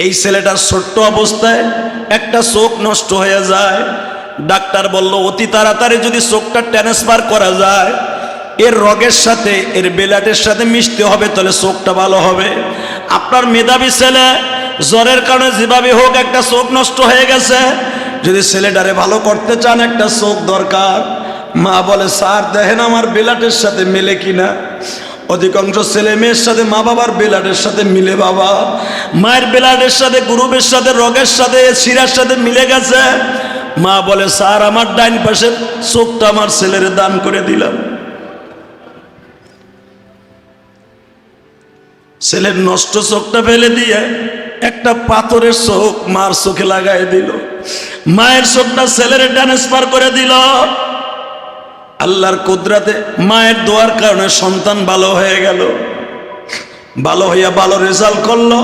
এই ছেলেটার ছোট্ট অবস্থায় একটা চোখ নষ্ট হয়ে যায়। ডাক্তার বলল অতি তাড়াতাড়ি যদি চোখটা ট্রান্সফার করা যায়, এর রগের সাথে এর ব্লাডের সাথে মিশতে হবে, তাহলে চোখটা ভালো হবে। আপনার মেধাবী ছেলে জ্বরের কারণে যেভাবে হোক একটা চোখ নষ্ট হয়ে গেছে, যদি ছেলেটারে ভালো করতে চান একটা চোখ দরকার। মা বলে স্যার দেখেন আমার ব্লাডের সাথে মিলে কিনা। অধিকাংশ ছেলে মেয়ের সাথে মা বাবার ব্লাডের সাথে মিলে বাবা, মায়ের ব্লাডের সাথে গ্রুপের সাথে রগের সাথে শিরার সাথে মিলে গেছে। মা বলে স্যার আমার ডাইন পাশের চোখটা আমার ছেলের দান করে দিলাম। ছেলের নষ্ট চোখটা ফেলে দিয়ে একটা পাথরের চোখ মার চোখে লাগাই দিল। মায়ের চোখটা ছেলের ট্রান্সফার করে দিল। আল্লাহর কুদরতে মায়ের দোয়ার কারণে সন্তান ভালো হয়ে গেল। ভালো হইয়া ভালো রেজাল্ট করলো,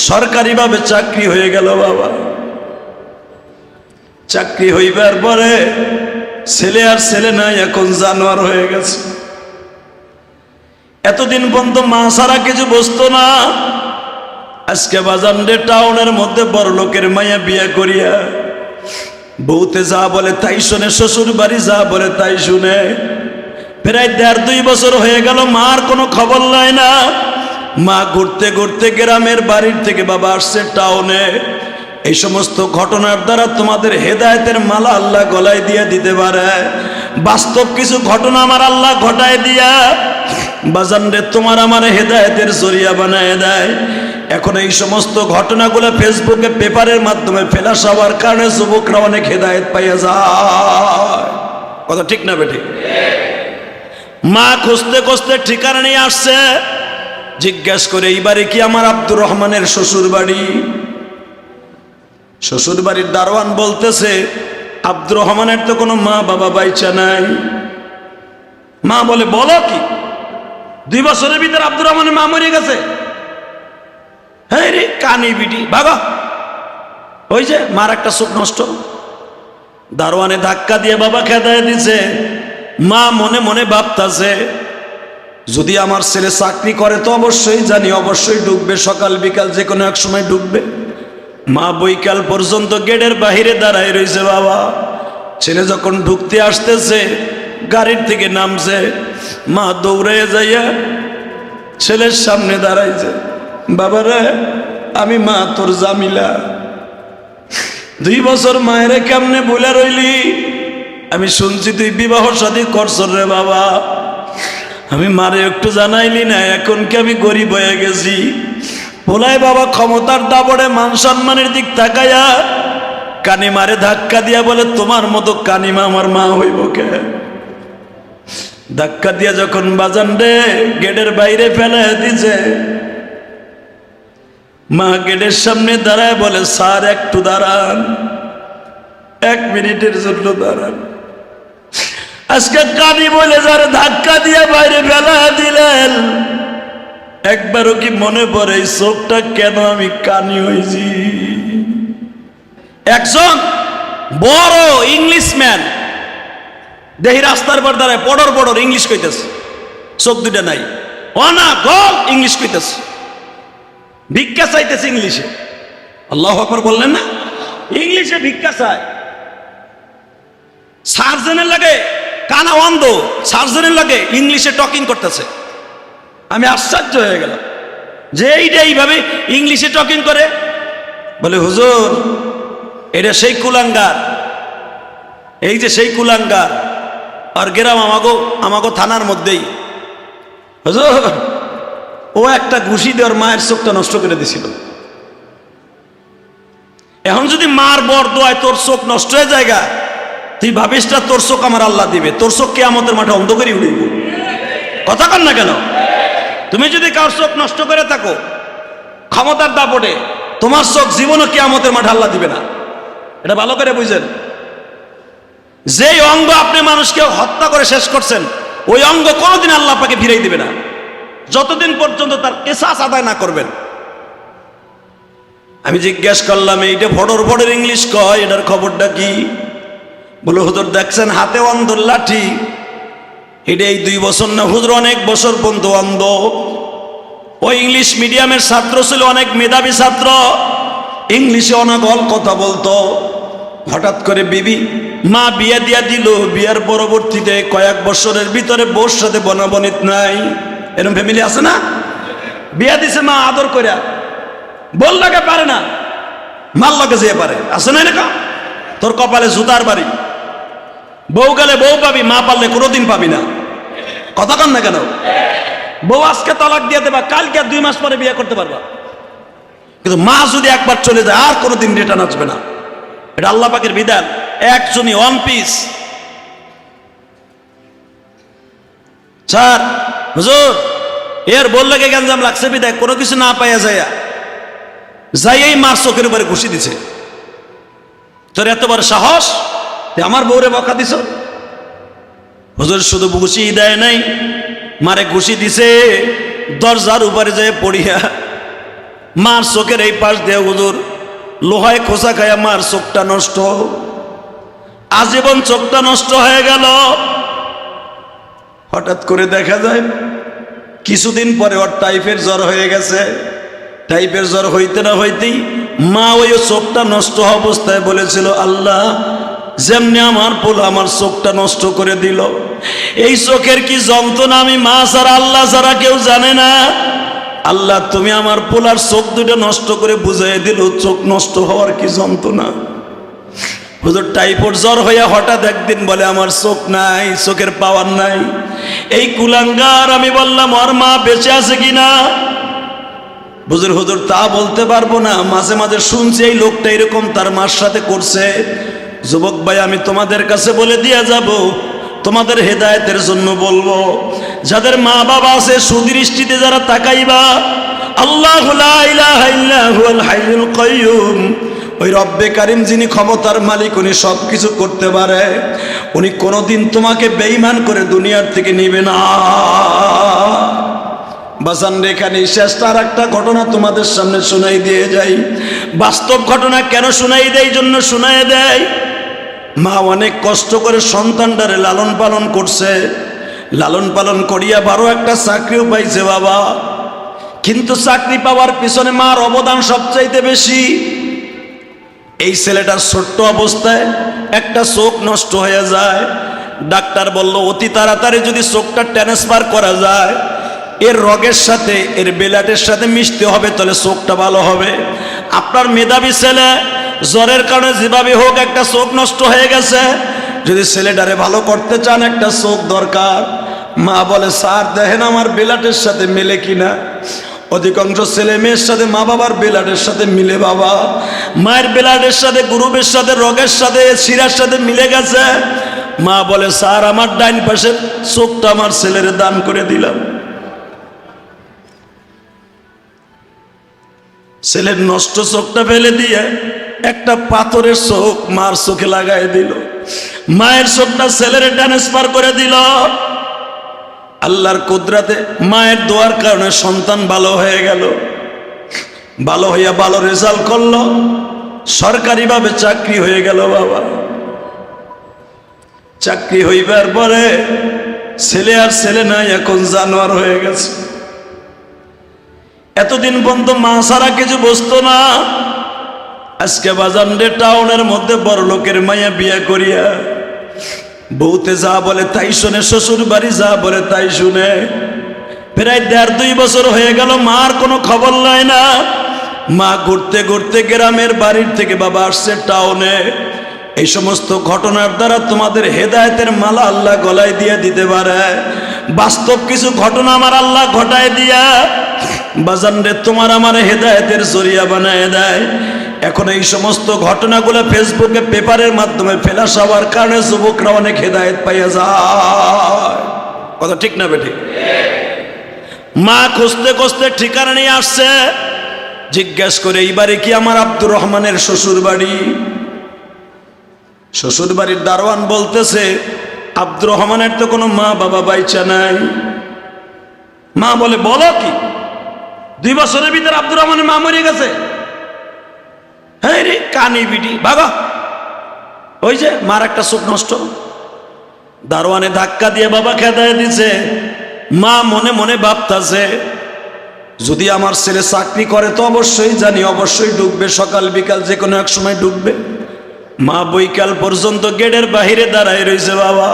সরকারিভাবে চাকরি হয়ে গেল বাবা। চাকরি হইবার পরে ছেলে আর ছেলে নাই, এখন জানোয়ার হয়ে গেছে। এতদিন পর্যন্ত মা ছাড়া কিছু বুঝতো না। আজকে বাজানডে টাউনের মধ্যে বড় লোকের মাইয়া বিয়ে করিয়া বউতে যা বলে তাই শুনে, শ্বশুর বাড়ি যা বলে তাই শুনে। প্রায় 1.5-2 বছর হয়ে গেল, মার কোনো খবর নাই না। মা ঘুরতে ঘুরতে গ্রামের বাড়ির থেকে বাবা আসছে টাউনে। এই সমস্ত ঘটনার দ্বারা তোমাদের হেদায়েতের মালা আল্লাহ গলায় দিয়ে দিতে পারে। বাস্তব কিছু ঘটনা আমার আল্লাহ ঘটায় দিয়া বাজানরে তোমার আমার হেদায়েতের জরিয়া বানায় দেয়। এখন এই সমস্ত ঘটনাগুলো ফেসবুকে পেপারের মাধ্যমে ফেলাস হওয়ার কারণে যুবকরা অনেক হেদায়েত পাইয়া যায়। কথা ঠিক না বেঠিক? মা খুঁজতে খুঁজতে ঠিকানা নিয়ে আসছে। জিজ্ঞেস করে এই বাড়ি কি আমার আব্দুর রহমানের শ্বশুর বাড়ি? শ্বশুর বাড়ির দারোয়ান বলতেছে আব্দুর রহমানের তো কোনো মা বাবা বাইচা নাই। মা বলে বলো কি, 2 বছরের ভিতরে আব্দুর রহমানের মা মরে গেছে? হ্যাঁ রে কানি বিটি ভাগো। ওই যে মার একটা চোখ নষ্ট। দারোয়ানে ধাক্কা দিয়ে বাবা খেদায় দিছে। মা মনে মনে ভাবতাছে যদি আমার ছেলে চাকরি করে তো অবশ্যই জানি, অবশ্যই ঢুকবে, সকাল বিকাল যে কোনো এক সময় ঢুকবে। মা বৈকাল পর্যন্ত গেটের বাহিরে দাঁড়ায় রয়েছে বাবা। ছেলে যখন ঢুকতে আসতেছে, গাড়ির থেকে নামছে, মা দৌড়ে যাইয়া ছেলের সামনে দাঁড়াইছে। বাবারে আমি মা তোর জামিলা, 2 বছর মায়েরে কেমনে বলে রইলি? আমি শুনছি তুই বিবাহ শাদী করছস রে বাবা, আমি মারে একটু জানাইলি না, এখন কি আমি গরিব হয়ে গেছি? বলাই বাবা ক্ষমতার দাবড়ে মান সম্মানের দিক তাকাইয়া কানি মারে ধাক্কা দিয়া বলে তোমার মতো কানিমা আমার মা হইব কে? ধাক্কা দিয়া যখন বাজান রে গেটের বাইরে ফেলে দিছে, মা গেটের সামনে দাঁড়ায় বলে স্যার একটু দাঁড়ান, 1 মিনিটের জন্য দাঁড়ান। আজকে কানি বলে যারা ধাক্কা দিয়ে বাইরে ফেলা দিলেন, একবারও কি মনে পড়ে এই চোখটা কেন আমি কানি হয়েছি? একজন বড় ইংলিশম্যান দেখি রাস্তার পর দাঁড়ায় পড়র পড়র ইংলিশ কইতেছে, চোখ দুটা নাই, অনা গল ইংলিশ কইতেছে, ভিক্ষা চাইতেছে ইংলিশে। আল্লাহু আকবার বললেন না? ইংলিশে ভিক্ষা চায়। সার্জনের লাগে কানা অন্ধ, সার্জনের লাগে ইংলিশে টকিং করতেছে। আমি আশ্চর্য হয়ে গেলাম যে এইটা এইভাবে ইংলিশে টকিং করে। বলে হুজুর এটা সেই কুলাঙ্গার, এই যে সেই কুলাঙ্গার, আর গ্রাম আমাগো থানার মধ্যেই। হুজুর ও একটা ঘুষি দিয়ে ওর মায়ের চোখটা নষ্ট করে দিছিল। এখন যদি মার বর দোয়ায় তোর চোখ নষ্ট হয়ে জায়গা, তুই ভাবিস না তোর চোখ আমার আল্লাহ দিবে, তোর চোখ কিয়ামতের মাঠে অন্ধ করে উড়িব। কথা কন না কেন? তুমি যদি কার চোখ নষ্ট করে থাকো ক্ষমতার দাপটে, তোমার চোখ জীবনও কিয়ামতের মাঠে আল্লাহ দিবে না। এটা ভালো করে বুঝেন। যেই অঙ্গ আপনি মানুষকে হত্যা করে শেষ করছেন, ওই অঙ্গ কোনোদিন আল্লাহ আপনাকে ফিরাই দিবে না, যতদিন পর্যন্ত তার কিসাস আদায় না করবেন। আমি জিজ্ঞেস করলাম এইটা ফডর ফডর ইংলিশ কয়, এটার খবরটা কি? বলে হুজুর দেখছেন হাতে অন্ধর লাঠি, এটা এই 2 বছর না হুজুর অনেক বছর পর্যন্ত অন্ধ। ও ইংলিশ মিডিয়ামের ছাত্র ছিল, অনেক মেধাবী ছাত্র, ইংলিশে অনর্গল কথা বলতো। হঠাৎ করে মা বিয়ে দিয়া দিল। বিয়ার পরবর্তীতে কয়েক বছরের ভিতরে বউর সাথে বনাবনিত নাই। এরকম ফ্যামিলি আছে না? বিয়া দিছে মা আদর কইরা, বল লাগে পারে না, মাল লাগে যে পারে, আছে না এরকম? তোর কপালে জুতার বাড়ি। বউ গেলে বউ পাবি, মা পারলে কোনোদিন পাবি না। কথা কন না কেন? বউ আজকে তালাক দিয়ে দেবা, কালকে 2 মাস পরে বিয়ে করতে পারবা, কিন্তু মা যদি একবার চলে যায় আর কোনোদিন রিটার্ন আসবে না। এটা আল্লাহ পাকের বিধান। একজনই, ওয়ান পিস। স্যার হুজুর এর বললে গঞ্জাম লাগছে বিদায় কোনো কিছু না পাইয়া যাই এই মার চোখের উপরে ঘুষি দিছে। তোর এত বড় সাহস, আমার বউরে বকা দিছ? হুজুর শুধু ঘুষি দেয় নাই, মারে ঘুষি দিছে দরজার উপরে যায় পড়িয়া। মার চোখের এই পাশ দিয়ে হুজুর লোহায় খোসা খায়া মার চোখটা নষ্ট, আজীবন চোখটা নষ্ট হয়ে গেল। হঠাৎ করে দেখা যায় কিছুদিন পরে ওর টাইফের জ্বর হয়ে গেছে। টাইফের জ্বর হইতে না হইতেই মা ওই চোখটা নষ্ট অবস্থায় বলেছিল, আল্লাহ যেমনি আমার পোলা আমার চোখটা নষ্ট করে দিল, এই চোখের কি যন্ত্রণা আমি মা ছাড়া আল্লাহ ছাড়া কেউ জানে না। আল্লাহ তুমি আমার পোলার চোখ দুটো নষ্ট করে বুঝাই দিল চোখ নষ্ট হওয়ার কি যন্ত্রণা। হুজুর টাইফয়েড জ্বর হইয়া হঠাৎ একদিন বলে আমার চোখ নাই, চোখের পাওয়ার নাই। এই কুলাঙ্গার। আমি বললাম ওর মা বেঁচে আছে কিনা? হুজুর তা বলতে পারবো না, মাঝে মাঝে শুনছি এই লোকটা এরকম তার মার সাথে করছে। যুবক ভাই আমি তোমাদের কাছে বলে দিয়ে যাব, তোমাদের হেদায়েতের জন্য বলবো, যাদের মা বাবা আছে সুদৃষ্টিতে যারা তাকাইবা, আল্লাহু লা ইলাহা ইল্লা হুয়াল হাইয়ুল কাইয়্যুম, ওই রব্বে কারিম যিনি ক্ষমতার মালিক, উনি সব কিছু করতে পারে, উনি কোনোদিন তোমাকে বেঈমান করে দুনিয়ার থেকে নিবে না। বাজান এখানে শেষটা আর একটা ঘটনা তোমাদের সামনে শোনাই দিয়ে যাই। বাস্তব ঘটনা কেন শোনাই দেয়? জন্য শোনাই দেয়, মা অনেক কষ্ট করে সন্তানটারে লালন পালন করছে। লালন পালন করিয়া 12 একটা চাকরিও পাইছে বাবা, কিন্তু চাকরি পাওয়ার পিছনে মার অবদান সবচাইতে বেশি। এই ছেলেটার ছোট্ট অবস্থায় একটা চোখ নষ্ট হয়ে যায়। ডাক্তার বলল অতি তাড়াতাড়ি যদি চোখটা ট্রান্সফার করা যায়, এর রগের সাথে এর বেলাটের সাথে মিশতে হবে, তাহলে চোখটা ভালো হবে। আপনার মেধাবী ছেলে জ্বরের কারণে যেভাবে হোক একটা চোখ নষ্ট হয়ে গেছে, যদি ছেলেটারে ভালো করতে চান একটা চোখ দরকার। মা বলে স্যার দেখেন আমার বেলাটের সাথে মেলে কিনা। অধিকাংশ ছেলে মেয়ের সাথে মা বাবার বেলাটের সাথে মিলে বাবা, মায়ের বেলাটের সাথে গ্রুপের সাথে রগের সাথে শিরার সাথে মিলে গেছে। মা বলে স্যার আমার ডাইন পাশের চোখটা আমার ছেলের দান করে দিলাম। ছেলের নষ্ট চোখটা ফেলে দিয়ে একটা পাথরের চোখ মার চোখে লাগাই দিল। মায়ের চোখটা ছেলের ট্রান্সফার করে দিল। আল্লাহর কুদরতে মায়ের দোয়ার কারণে সন্তান ভালো হয়ে গেল। ভালো হইয়া ভালো রেজাল্ট করলো, সরকারিভাবে চাকরি হয়ে গেল বাবা। চাকরি হইবার পরে ছেলে আর ছেলে নাই, এখন জানোয়ার হয়ে গেছে। এতদিন পর্যন্ত মা ছাড়া কিছু বুঝতো না। আজকে বাজানডে টাউনের মধ্যে বড় লোকের মাইয়া বিয়ে করিয়া বউতে যা বলে তাই শুনে, শ্বশুর বাড়ি যা বলে তাই শুনে। প্রায় 1.5-2 বছর হয়ে গেল, মার কোনো খবর নাই না। মা ঘুরতে ঘুরতে গ্রামের বাড়ির থেকে বাবা আসছে টাউনে। এই সমস্ত ঘটনার দ্বারা তোমাদের হেদায়েতের মালা আল্লাহ গলায় দিয়ে দিতে পারে। বাস্তব কিছু ঘটনা আমার আল্লাহ ঘটায় দিয়া বাজানরে তোমার আমার হেদায়েতের জরিয়া বানায় দেয়। এখন এই সমস্ত ঘটনাগুলো ফেসবুকে পেপারের মাধ্যমে ফেলাস হওয়ার কারণে যুবকরা অনেক হেদায়েত পাইয়া যায়। কথা ঠিক না বেঠিক? মা খুঁজতে খুঁজতে ঠিকানা নিয়ে আসছে। জিজ্ঞেস করে এই বাড়ি কি আমার আব্দুর রহমানের শ্বশুর বাড়ি? শ্বশুর বাড়ির দারোয়ান বলতেছে আব্দুর রহমানের তো কোনো মা বাবা বাইচা নাই। মা বলে বলো কি, 2 বছরের ভিতরে আব্দুর রহমানের মা মরে গেছে? হ্যাঁ রে কানি বিটি ভাগো, ওই যে মার একটা চোখ নষ্ট। দারোয়ানে ধাক্কা দিয়ে বাবা খেদায় দিছে। মা মনে মনে ভাবতাছে যদি আমার ছেলে চাকরি করে তো অবশ্যই জানি, অবশ্যই ঢুকবে, সকাল বিকাল যে কোনো এক সময় ঢুকবে। মা বৈকাল পর্যন্ত গেটের বাহিরে দাঁড়ায় রয়েছে। বাবা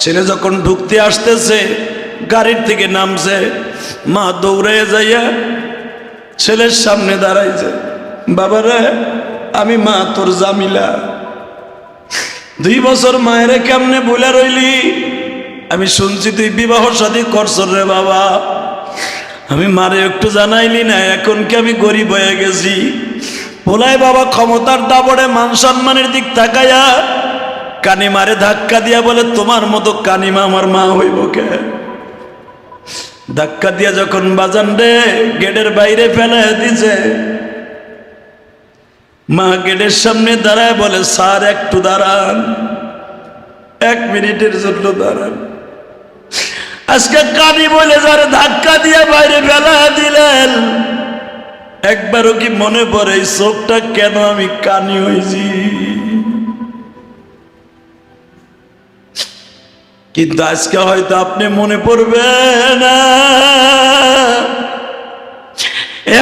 ছেলে যখন ঢুকতে আসতেছে, গাড়ির থেকে নামছে, মা দৌড়ে যাইয়া ছেলের সামনে দাঁড়াইছে। বাবারে, আমি মা তোর জামিলা, 2 বছর মায়েরে কেমনে বলে রইলি? আমি শুনছি তুই বিবাহ শাদী করছ রে বাবা, আমি মারে একটু জানাইলি না, এখন কি আমি গরিব হয়ে গেছি? বলাই বাবা ক্ষমতার দাবড়ে মান সম্মানের দিক তাকাইয়া কানি মারে ধাক্কা দিয়া বলে, তোমার মতো কানিমা আমার মা হইব কে? ধাক্কা দিয়া যখন বাজান রে গেটের বাইরে ফেলে দিছে, মা গেটের সামনে দাঁড়ায় বলে, স্যার একটু দাঁড়ান, 1 মিনিটের জন্য দাঁড়ান। আজকে কানি বলে যারা ধাক্কা দিয়ে বাইরে ফেলা দিলেন, একবারও কি মনে পড়ে এই চোখটা কেন আমি কানি হয়েছি? কিন্তু আজকে হয়তো আপনি মনে পড়বে না,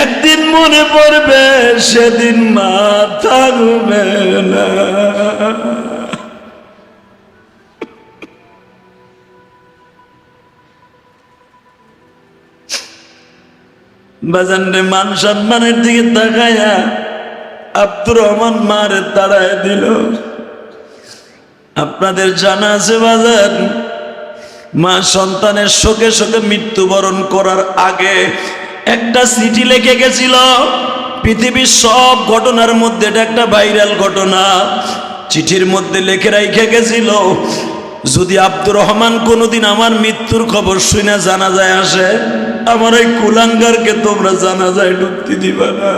একদিন মনে পড়বে, সেদিন মা থাকবে না। বাজান রে, মান সম্মানের দিকে তাকায়া আব্দুর রহমান মারে তাড়ায় দিল। আপনাদের জানা আছে বাজান, মা সন্তানের শোকে শোকে মৃত্যুবরণ করার আগে একটা চিঠি লিখে গেছিল। পৃথিবীর সব ঘটনার মধ্যে এটা একটা ভাইরাল ঘটনা। চিঠির মধ্যে লিখে রেখে গেছিল, যদি আব্দুর রহমান কোনোদিন আমার মৃত্যুর খবর শুনে জানাজায় আসে, আমার এই কুলাঙ্গারকে তোমরা জানাজায় ঢুকতে দিবা না।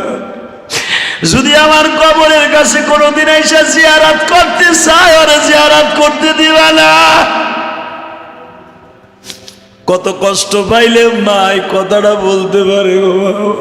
যদি আমার কবরের কাছে কোনোদিন এসে জিয়ারত করতে চায়, ওরা জিয়ারত করতে দিবা না। কত কষ্ট পাইলে মা এই কথাটা বলতে পারে? ও বাবা,